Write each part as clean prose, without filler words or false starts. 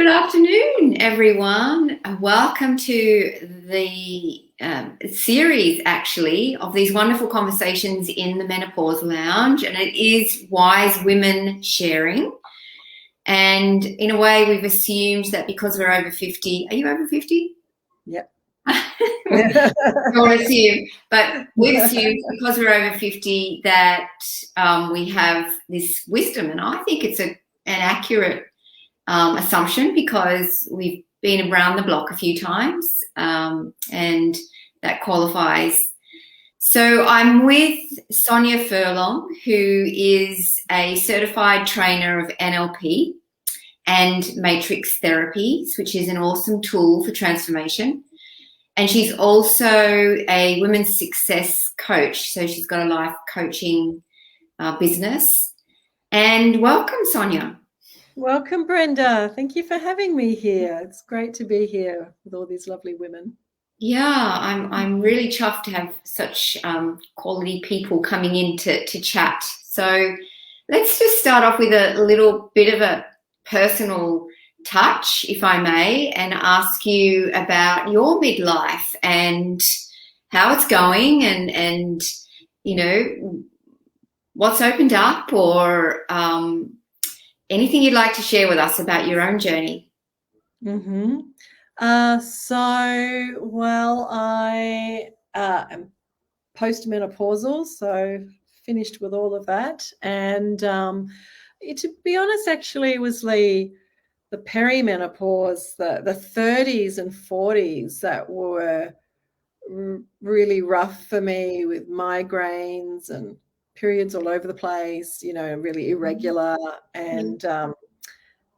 Good afternoon, everyone. Welcome to the series, actually, of these wonderful conversations in the Menopause Lounge, and it is wise women sharing. And in a way, we've assumed that because we're over 50, are you over 50? Yep. Don't assume, but we've assumed because we're over 50 that we have this wisdom, and I think it's an accurate assumption because we've been around the block a few times, and that qualifies. So I'm with Sonya Furlong, who is a certified trainer of NLP and matrix therapies, which is an awesome tool for transformation. And she's also a women's success coach. So she's got a life coaching business. And welcome, Sonya. Welcome, Brenda. Thank you for having me here. It's great to be here with all these lovely women. Yeah, I'm really chuffed to have such quality people coming in to chat. So let's just start off with a little bit of a personal touch, if I may, and ask you about your midlife and how it's going and you know, what's opened up, or anything you'd like to share with us about your own journey. Mm-hmm. I am postmenopausal, so finished with all of that. And to be honest, actually, it was the perimenopause, the 30s and 40s that were really rough for me, with migraines and periods all over the place, really irregular. And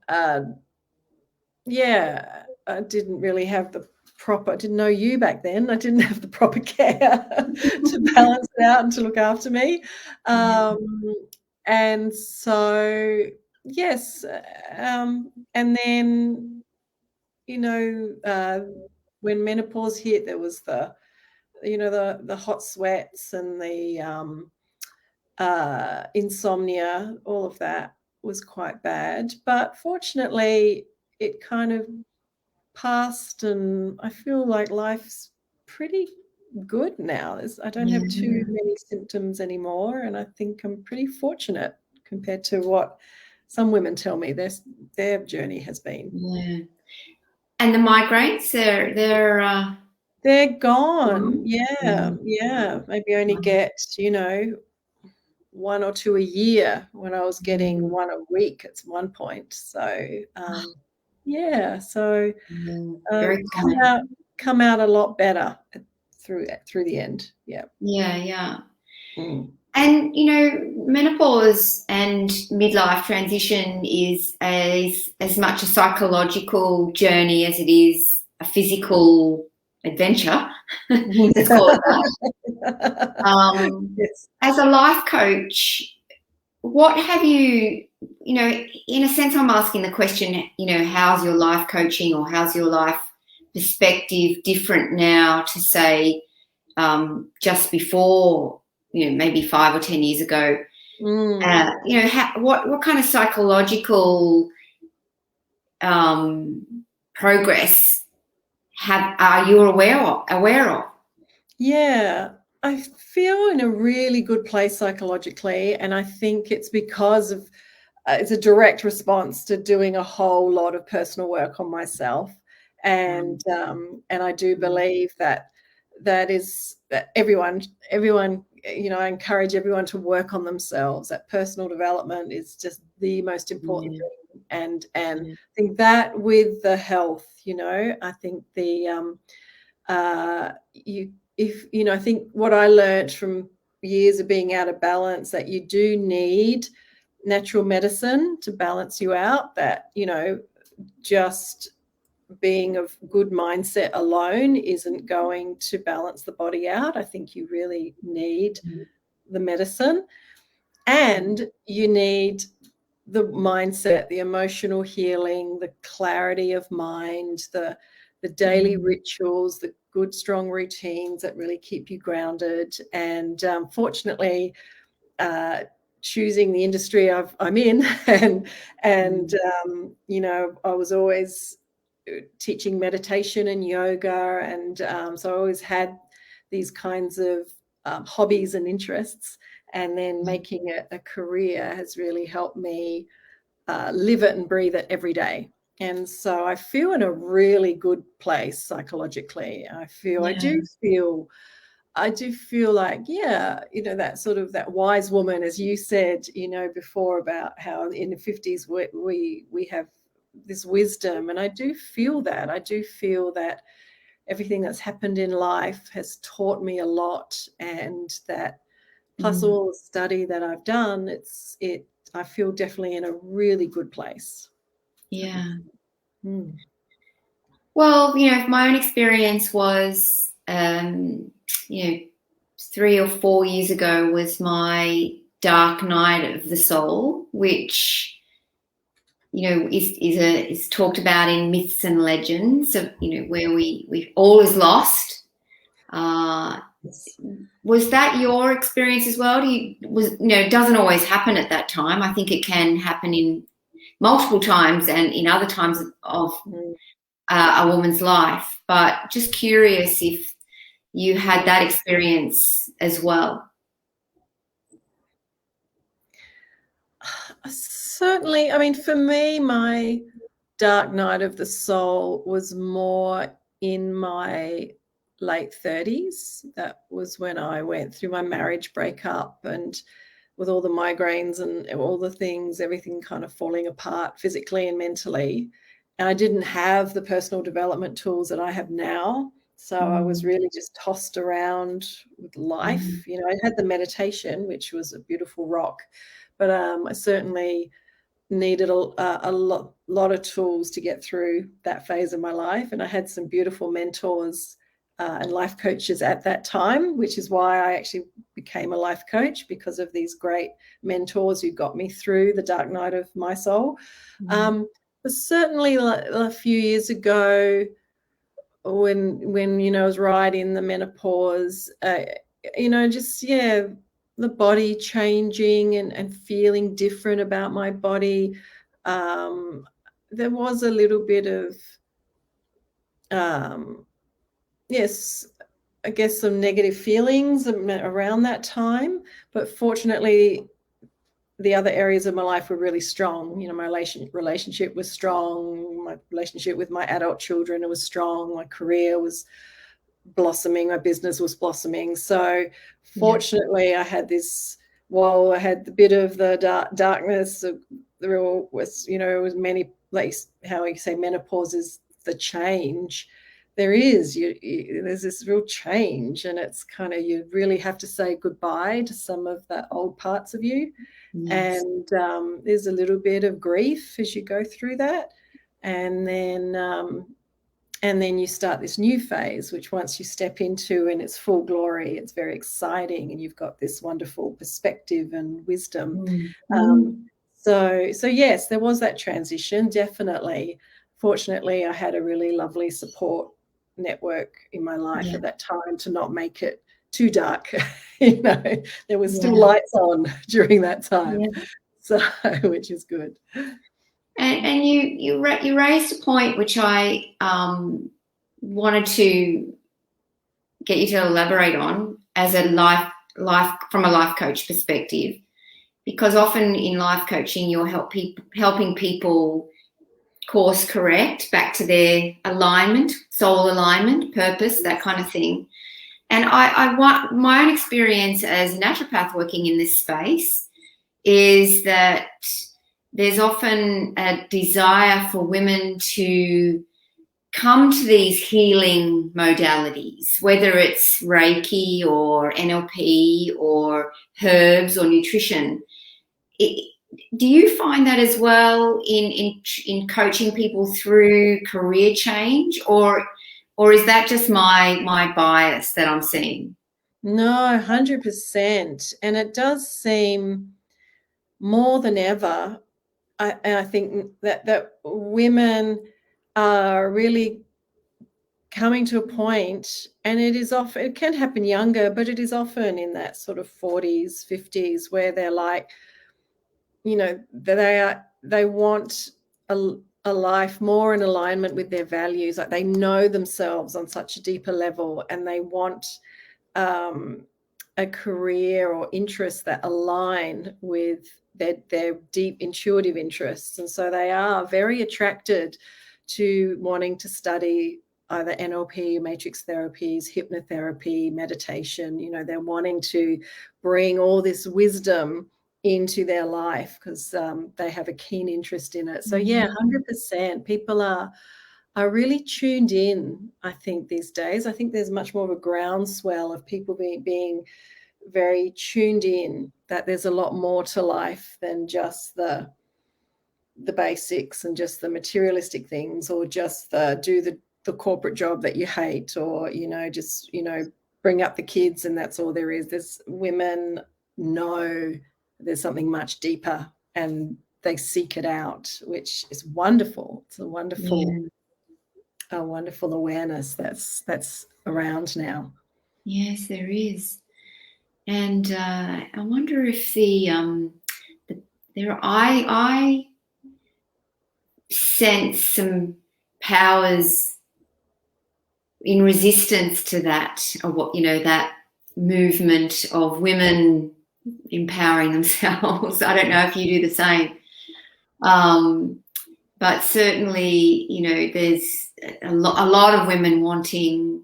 I didn't really have I didn't know you back then. I didn't have the proper care to balance it out and to look after me. And so, yes. And then, when menopause hit, there was the hot sweats and the insomnia. All of that was quite bad. But fortunately, it kind of passed, and I feel like life's pretty good now. I don't have too many symptoms anymore, and I think I'm pretty fortunate compared to what some women tell me their journey has been. Yeah. And the migraines, they're gone. Yeah. Maybe only get, one or two a year, when I was getting one a week at one point. So, so very come out a lot better through the end. Yeah. Yeah. And menopause and midlife transition is as much a psychological journey as it is a physical adventure. Let's call it that. Yes. As a life coach, what have you, in a sense, I'm asking the question, how's your life coaching or how's your life perspective different now to, say, just before, maybe 5 or 10 years ago? What kind of psychological progress are you aware of? Yeah, I feel in a really good place psychologically, and I think it's because of it's a direct response to doing a whole lot of personal work on myself, and I do believe that everyone, I encourage everyone to work on themselves. That personal development is just the most important thing, and I think that with the health, I think I think what I learned from years of being out of balance, that you do need natural medicine to balance you out, that, just being of good mindset alone isn't going to balance the body out. I think you really need the medicine, and you need the mindset, the emotional healing, the clarity of mind, the daily rituals, the good, strong routines that really keep you grounded. And fortunately, choosing the industry I'm in, and you know, I was always teaching meditation and yoga, and so I always had these kinds of hobbies and interests, and then making it a career has really helped me live it and breathe it every day. And so I feel in a really good place psychologically. I do feel like, yeah, you know, that sort of that wise woman, as you said, you know, before, about how in the 50s we have this wisdom. And I do feel that. I do feel that everything that's happened in life has taught me a lot, and that plus all the study that I've done, I feel definitely in a really good place. Yeah. Mm. Well, you know, my own experience was, you know, 3 or 4 years ago was my dark night of the soul, which, you know, is talked about in myths and legends of, you know, where we all is lost. Was that your experience as well? It doesn't always happen at that time. I think it can happen in multiple times and in other times of a woman's life. But just curious if you had that experience as well. Certainly. I mean, for me, my dark night of the soul was more in my late 30s. That was when I went through my marriage breakup, and with all the migraines and all the things, everything kind of falling apart physically and mentally. And I didn't have the personal development tools that I have now. So I was really just tossed around with life. You know, I had the meditation, which was a beautiful rock, but I certainly needed a lot of tools to get through that phase of my life. And I had some beautiful mentors and life coaches at that time, which is why I actually became a life coach, because of these great mentors who got me through the dark night of my soul. But certainly a few years ago, when you know, I was right in the menopause, you know, just, yeah, the body changing and feeling different about my body. There was a little bit of, yes, I guess some negative feelings around that time. But fortunately, the other areas of my life were really strong. You know, my relationship was strong. My relationship with my adult children was strong. My career was blossoming. My business was blossoming. So fortunately, I had this, while I had the bit of the darkness, there was, you know, it was many, like how you say menopause is the change. There is, there's this real change, and it's kind of, you really have to say goodbye to some of the old parts of you. Yes. And there's a little bit of grief as you go through that. And then you start this new phase, which once you step into in its full glory, it's very exciting, and you've got this wonderful perspective and wisdom. So yes, there was that transition, definitely. Fortunately, I had a really lovely support network in my life at that time to not make it too dark. You know, there was still lights on during that time, so which is good. And you raised a point which I wanted to get you to elaborate on as a life from a life coach perspective, because often in life coaching you're helping people course correct back to their alignment, soul alignment, purpose, that kind of thing. And I want my own experience as a naturopath working in this space is that there's often a desire for women to come to these healing modalities, whether it's Reiki or NLP or herbs or nutrition. Do you find that as well in coaching people through career change, or is that just my bias that I'm seeing? No, 100%. And it does seem more than ever, I think that women are really coming to a point, and it can happen younger, but it is often in that sort of 40s, 50s, where they're like, they want a life more in alignment with their values. Like, they know themselves on such a deeper level, and they want a career or interests that align with their deep intuitive interests. And so they are very attracted to wanting to study either NLP, matrix therapies, hypnotherapy, meditation. They're wanting to bring all this wisdom into their life because they have a keen interest in it. So yeah, 100%. People are really tuned in, I think, these days. I think there's much more of a groundswell of people being very tuned in, that there's a lot more to life than just the basics and just the materialistic things, or just do the corporate job that you hate, or just bring up the kids and that's all there is. There's women know there's something much deeper, and they seek it out, which is wonderful. It's a wonderful awareness that's around now. Yes, there is. And I wonder if I sense some powers in resistance to that, or what that movement of women empowering themselves. I don't know if you do the same, but certainly there's a lot of women wanting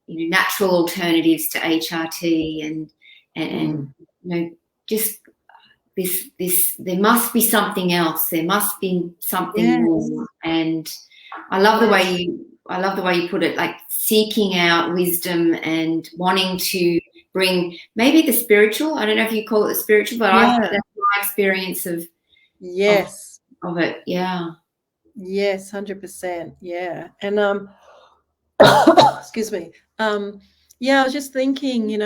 natural alternatives to HRT, and just this there must be something else. There must be something more. And I love the way you put it, like seeking out wisdom and wanting to bring maybe the spiritual. I don't know if you call it the spiritual, but that's my experience of it. Yeah. Yes, 100%. Yeah. And excuse me. I was just thinking,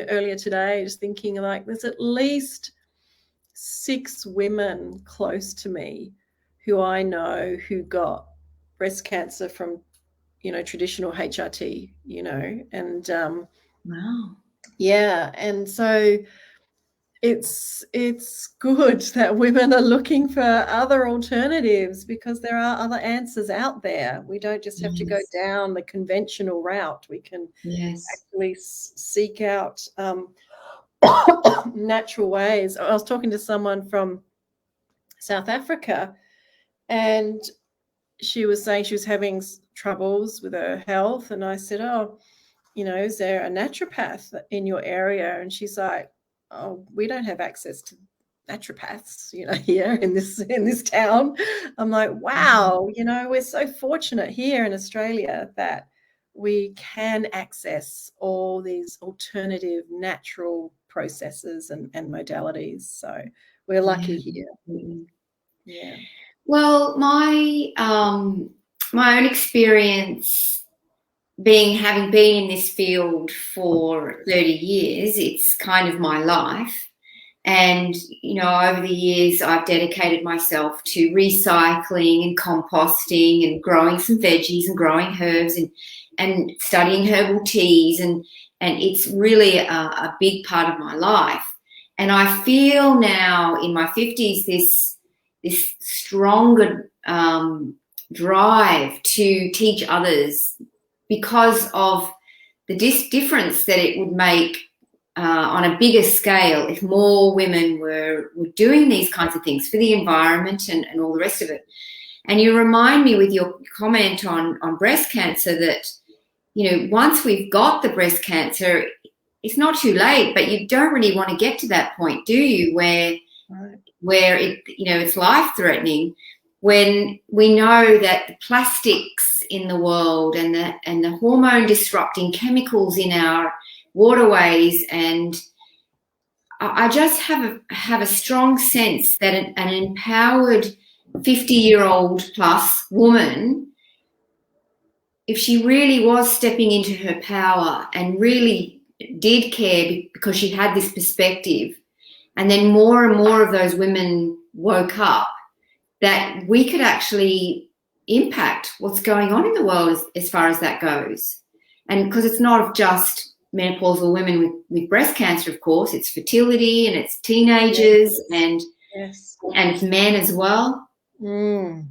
earlier today, just thinking, like, there's at least 6 women close to me who I know who got breast cancer from traditional HRT, and wow. Yeah. And so it's good that women are looking for other alternatives, because there are other answers out there. We don't just have to go down the conventional route. We can actually seek out natural ways. I was talking to someone from South Africa, and she was saying she was having troubles with her health, and I said, is there a naturopath in your area? And she's like, oh, we don't have access to naturopaths, here in this town. I'm like, wow, we're so fortunate here in Australia that we can access all these alternative natural processes and modalities. So we're lucky here. Yeah. Well, my own experience, having been in this field for 30 years, it's kind of my life. And, over the years, I've dedicated myself to recycling and composting and growing some veggies and growing herbs and studying herbal teas. And it's really a big part of my life. And I feel now in my 50s, this stronger drive to teach others, because of the difference that it would make on a bigger scale if more women were doing these kinds of things for the environment and all the rest of it. And you remind me with your comment on breast cancer that, once we've got the breast cancer, it's not too late, but you don't really want to get to that point, do you, where it, it's life-threatening, when we know that the plastics in the world and the hormone disrupting chemicals in our waterways, and I just have a strong sense that an empowered 50-year-old plus woman, if she really was stepping into her power and really did care because she had this perspective, and then more and more of those women woke up, that we could actually impact what's going on in the world as far as that goes. And because it's not just menopausal women with breast cancer, of course. It's fertility and it's teenagers and it's men as well. Do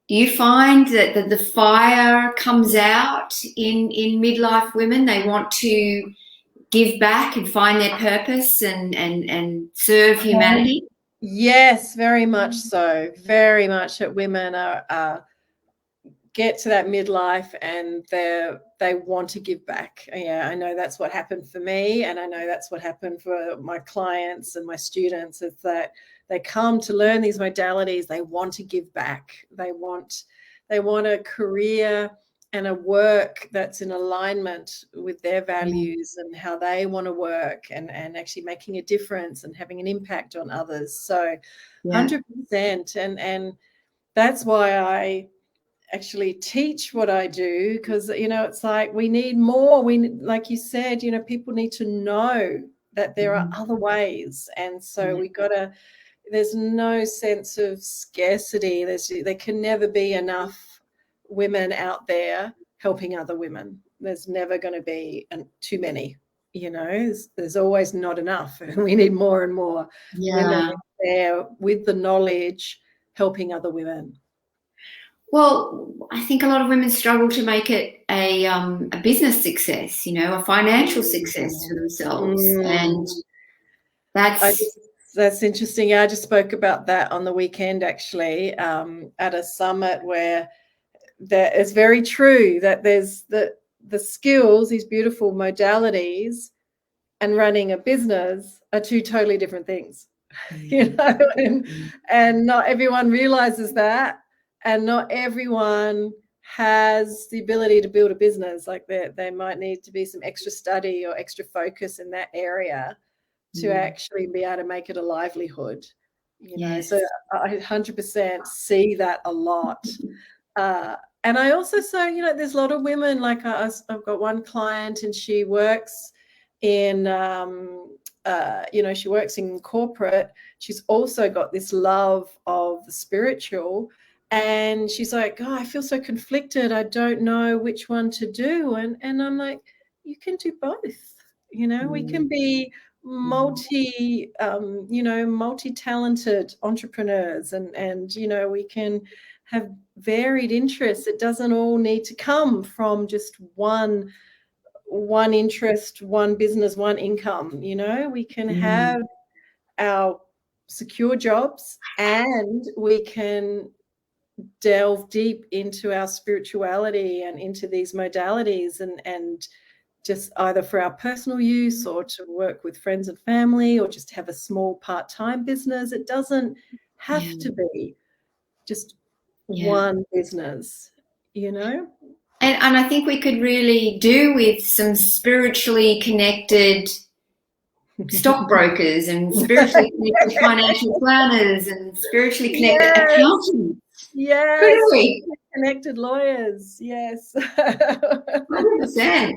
you find that the fire comes out in midlife women? They want to give back and find their purpose and serve humanity? Yes, very much so. Very much that women are get to that midlife and they want to give back. Yeah, I know that's what happened for me, and I know that's what happened for my clients and my students, is that they come to learn these modalities, they want to give back. They want a career and a work that's in alignment with their values and how they want to work, and actually making a difference and having an impact on others. So 100%. And that's why I actually teach what I do, because, it's like we need more. Like you said, people need to know that there are other ways. And so we got to, there's no sense of scarcity. There can never be enough women out there helping other women. There's never going to be too many. There's always not enough. We need more and more women there with the knowledge helping other women. Well, I think a lot of women struggle to make it a business success, a financial success for themselves, and that's interesting. Yeah, I just spoke about that on the weekend, actually, at a summit where that is very true, that there's the skills, these beautiful modalities, and running a business are two totally different things, and not everyone realizes that. And not everyone has the ability to build a business. Like they might need to be some extra study or extra focus in that area to actually be able to make it a livelihood. So I 100% see that a lot. And I also say, there's a lot of women, like I've got one client, and she works in, she works in corporate. She's also got this love of the spiritual. And she's like, I feel so conflicted. I don't know which one to do. And I'm like, you can do both. We can be multi-talented entrepreneurs, and we can have varied interests. It doesn't all need to come from just one interest, one business, one income. We can have our secure jobs, and we can delve deep into our spirituality and into these modalities, and just either for our personal use or to work with friends and family, or just have a small part-time business. It doesn't have to be just one business, And I think we could really do with some spiritually connected stockbrokers and spiritually connected financial planners and spiritually connected accountants. Yes, connected lawyers. Yes, 100%.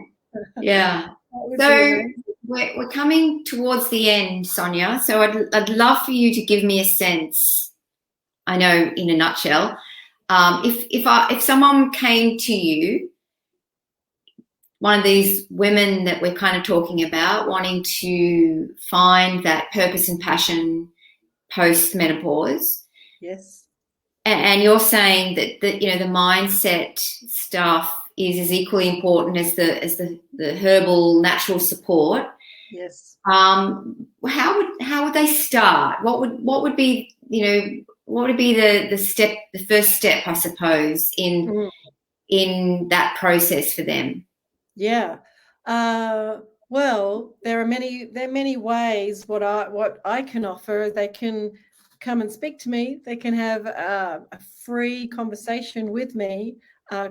Yeah. So we're coming towards the end, Sonya. So I'd love for you to give me a sense. I know, in a nutshell, if someone came to you, one of these women that we're kind of talking about, wanting to find that purpose and passion post menopause. Yes. And you're saying that the mindset stuff is as equally important as the herbal natural support. Yes. How would they start? What would be the first step, I suppose, in that process for them? Yeah. Well, there are many ways. What I can offer, they can come and speak to me. They can have a free conversation with me,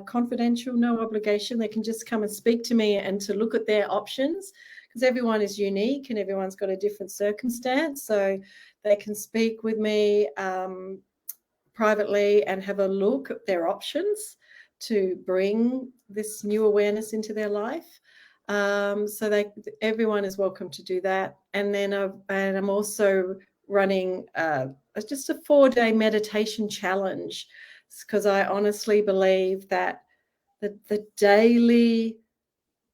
confidential, no obligation. They can just come and speak to me and to look at their options, because everyone is unique and everyone's got a different circumstance. So they can speak with me privately and have a look at their options to bring this new awareness into their life. So everyone is welcome to do that. And then I'm also running just a 4-day meditation challenge, because I honestly believe that the daily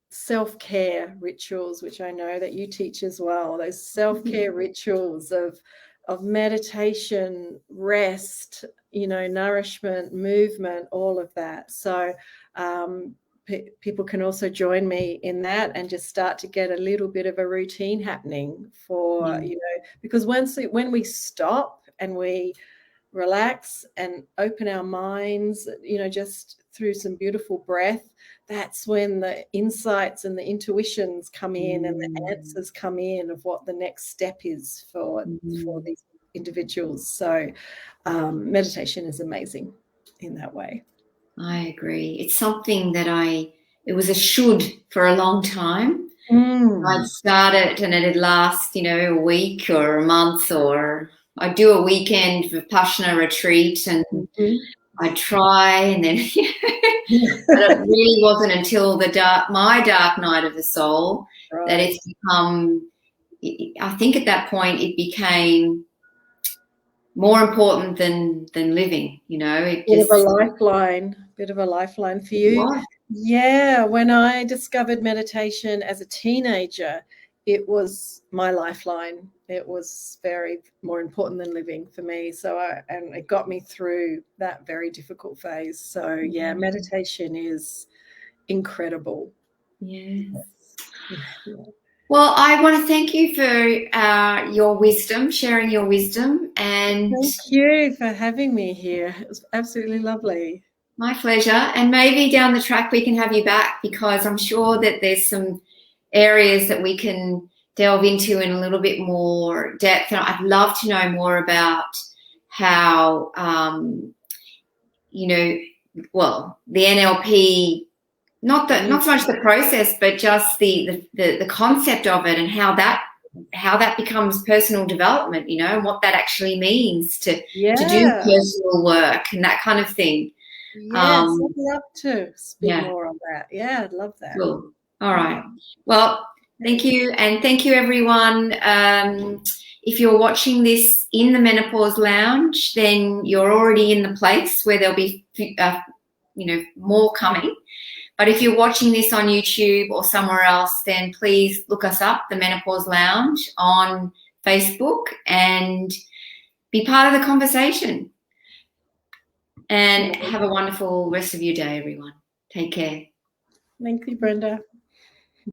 self-care rituals, which I know that you teach as well, those self-care rituals of meditation, rest, nourishment, movement, all of that. So people can also join me in that and just start to get a little bit of a routine happening for, because when we stop and we relax and open our minds, just through some beautiful breath, that's when the insights and the intuitions come in and the answers come in of what the next step is for these individuals. So meditation is amazing in that way. I agree. It's something that it was a should for a long time. I'd start it and it'd last, a week or a month, or I'd do a weekend Vipassana retreat and I'd try, and then but it really wasn't until my dark night of the soul that it's become, I think at that point it became more important than living, Bit of a lifeline for you. What? Yeah, when I discovered meditation as a teenager, it was my lifeline. It was very more important than living for me. And it got me through that very difficult phase. So yeah, meditation is incredible. Yes. Well, I want to thank you for your wisdom, sharing your wisdom, and thank you for having me here. It was absolutely lovely. My pleasure. And maybe down the track we can have you back, because I'm sure that there's some areas that we can delve into in a little bit more depth. And I'd love to know more about how, the NLP, not so much the process, but just the concept of it, and how that becomes personal development, and what that actually means to do personal work and that kind of thing. Yes, I'd love to speak more on that. Yeah, I'd love that. Cool. All right. Well, thank you. And thank you, everyone. If you're watching this in the Menopause Lounge, then you're already in the place where there'll be, more coming. But if you're watching this on YouTube or somewhere else, then please look us up, the Menopause Lounge, on Facebook, and be part of the conversation. And have a wonderful rest of your day, everyone. Take care. Thank you, Brenda.